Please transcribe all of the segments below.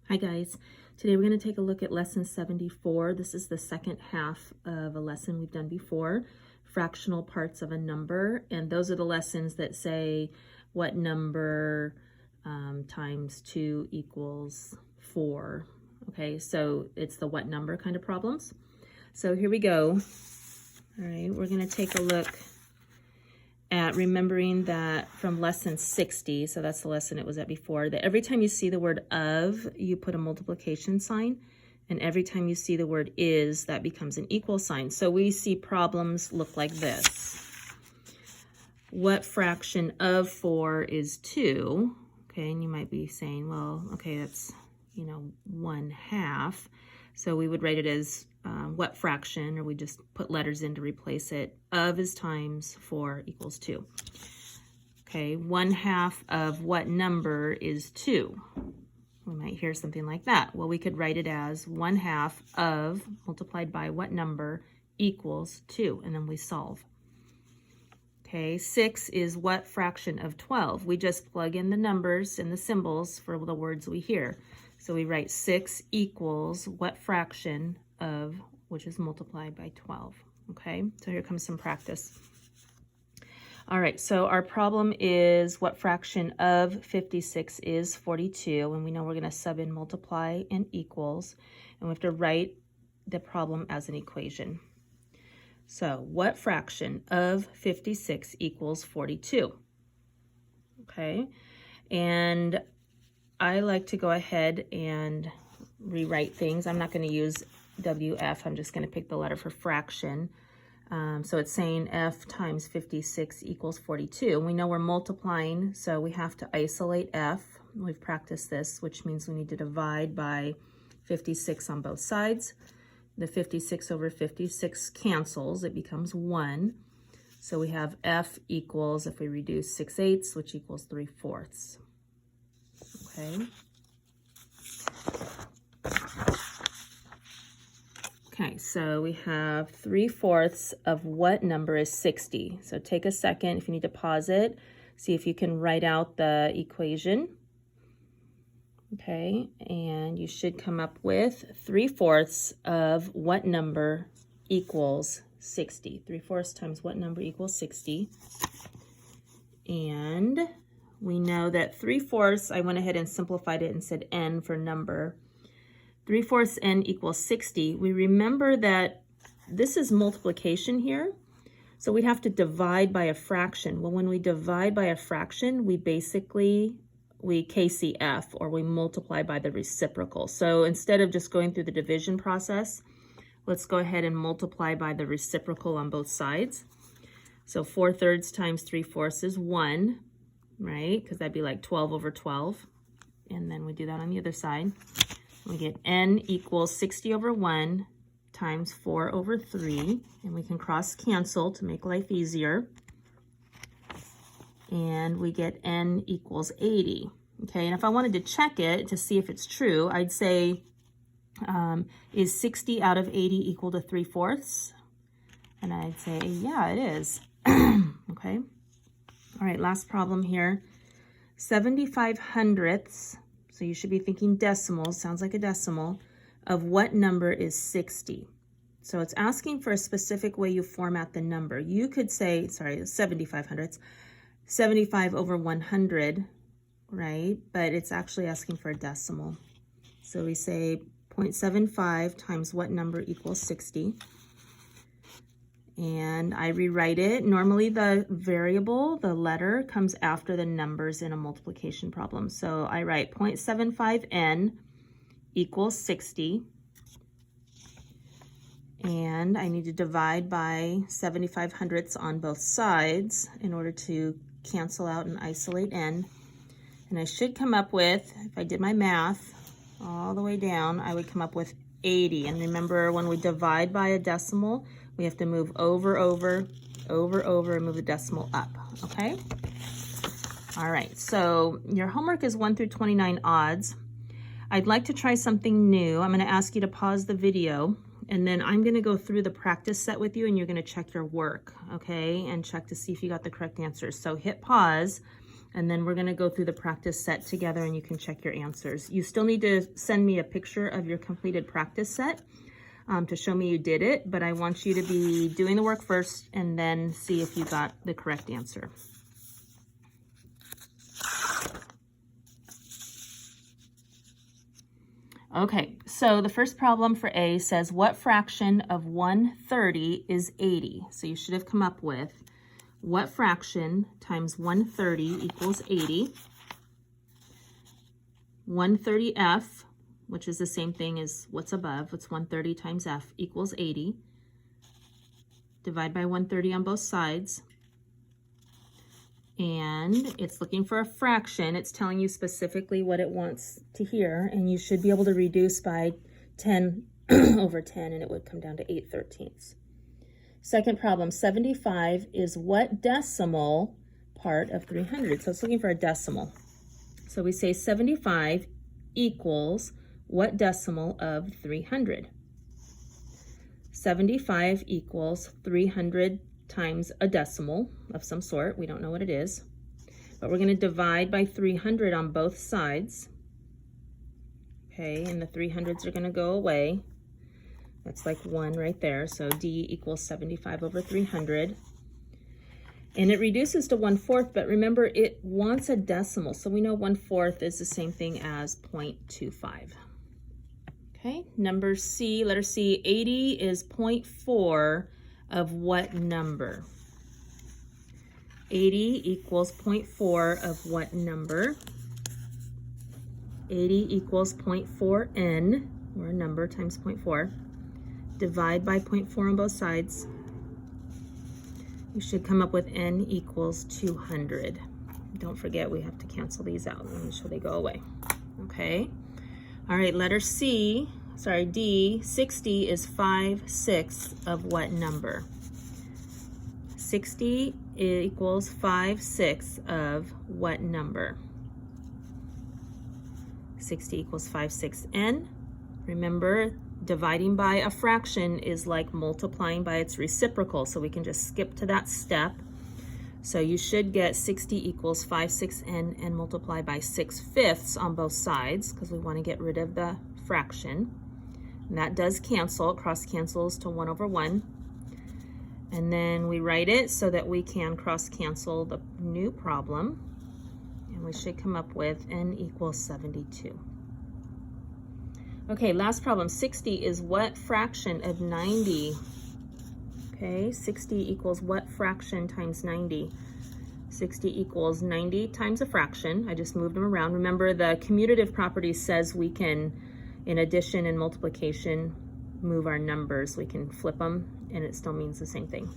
Hi guys, today we're going to take a look at lesson 74. This is the second half of a lesson we've done before, fractional parts of a number, and those are the lessons that say what number times 2 equals 4. Okay, so it's the what number kind of problems. So here we go. All right, we're going to take a look at remembering that from lesson 60, so that's the lesson it was at before, that every time you see the word of, you put a multiplication sign, and every time you see the word is, that becomes an equal sign. So we see problems look like this. What fraction of 4 is 2? Okay, and you might be saying, well, okay, that's, 1/2. So we would write it as what fraction, or we just put letters in to replace it. Of is times 4 equals 2. Okay, 1/2 of what number is 2? We might hear something like that. Well, we could write it as 1/2 of multiplied by what number equals 2, and then we solve. Okay, 6 is what fraction of 12? We just plug in the numbers and the symbols for the words we hear. So we write 6 equals what fraction of, which is multiplied by 12. Okay, so here comes some practice. All right, so our problem is what fraction of 56 is 42, and we know we're going to sub in multiply and equals, and we have to write the problem as an equation. So what fraction of 56 equals 42? Okay, and I like to go ahead and rewrite things. I'm not going to use WF. I'm just going to pick the letter for fraction. So it's saying F times 56 equals 42. We know we're multiplying, so we have to isolate F. We've practiced this, which means we need to divide by 56 on both sides. The 56 over 56 cancels. It becomes 1. So we have F equals, if we reduce 6/8, which equals 3/4. Okay. Okay, so we have 3/4 of what number is 60? So take a second, if you need to pause it, see if you can write out the equation. Okay, and you should come up with 3/4 of what number equals 60? 3/4 times what number equals 60? And we know that 3/4, I went ahead and simplified it and said n for number. 3/4 n equals 60. We remember that this is multiplication here, so we'd have to divide by a fraction. Well, when we divide by a fraction, we KCF, or we multiply by the reciprocal. So instead of just going through the division process, let's go ahead and multiply by the reciprocal on both sides. So 4/3 times 3/4 is 1, right? Because that'd be like 12 over 12. And then we do that on the other side. We get n equals 60 over 1 times 4 over 3. And we can cross cancel to make life easier. And we get n equals 80. Okay, and if I wanted to check it to see if it's true, I'd say, is 60 out of 80 equal to 3/4? And I'd say, yeah, it is. Okay. All right, last problem here. 75 hundredths, so you should be thinking decimals, sounds like a decimal, of what number is 60? So it's asking for a specific way you format the number. You could say, 75 hundredths, 75 over 100, right? But it's actually asking for a decimal. So we say 0.75 times what number equals 60? And I rewrite it. Normally the variable, the letter, comes after the numbers in a multiplication problem. So I write 0.75n equals 60. And I need to divide by 75 hundredths on both sides in order to cancel out and isolate n. And I should come up with, if I did my math all the way down, I would come up with 80. And remember, when we divide by a decimal, we have to move over, and move the decimal up, okay? All right, so your homework is 1 through 29 odds. I'd like to try something new. I'm gonna ask you to pause the video, and then I'm gonna go through the practice set with you, and you're gonna check your work, okay? And check to see if you got the correct answers. So hit pause, And then we're going to go through the practice set together and you can check your answers. You still need to send me a picture of your completed practice set to show me you did it, but I want you to be doing the work first and then see if you got the correct answer. Okay, so the first problem for A says, what fraction of 130 is 80? So you should have come up with what fraction times 130 equals 80. 130f, which is the same thing as what's above, what's 130 times f equals 80. Divide by 130 on both sides. And it's looking for a fraction. It's telling you specifically what it wants to hear, and you should be able to reduce by 10 over 10, and it would come down to 8/13. Second problem, 75 is what decimal part of 300? So it's looking for a decimal. So we say 75 equals what decimal of 300? 75 equals 300 times a decimal of some sort. We don't know what it is, but we're going to divide by 300 on both sides. Okay, and the 300s are going to go away. That's like 1 right there. So D equals 75 over 300. And it reduces to 1/4, but remember it wants a decimal. So we know 1/4 is the same thing as 0.25. Okay, number C, letter C, 80 is 0.4 of what number? 80 equals 0.4 of what number? 80 equals 0.4n, or a number, times 0.4. Divide by 0.4 on both sides. You should come up with n equals 200. Don't forget we have to cancel these out and make sure they go away. Okay. All right, letter D, 60 is 5/6 of what number? 60 equals 5/6 of what number? 60 equals 5/6n. Remember, dividing by a fraction is like multiplying by its reciprocal, so we can just skip to that step. So you should get 60 equals 5/6n and multiply by 6/5 on both sides because we want to get rid of the fraction. And that does cancel, it cross cancels to 1 over 1. And then we write it so that we can cross cancel the new problem. And we should come up with n equals 72. Okay, last problem, 60 is what fraction of 90? Okay, 60 equals what fraction times 90? 60 equals 90 times a fraction. I just moved them around. Remember, the commutative property says we can, in addition and multiplication, move our numbers. We can flip them, and it still means the same thing.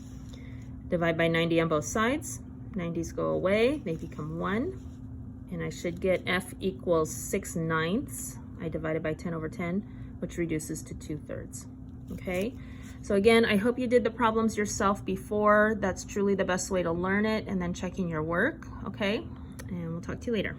Divide by 90 on both sides. 90s go away. They become 1. And I should get f equals 6/9. I divided by 10 over 10, which reduces to 2/3. Okay? So again, I hope you did the problems yourself before. That's truly the best way to learn it, and then checking your work, okay? And we'll talk to you later.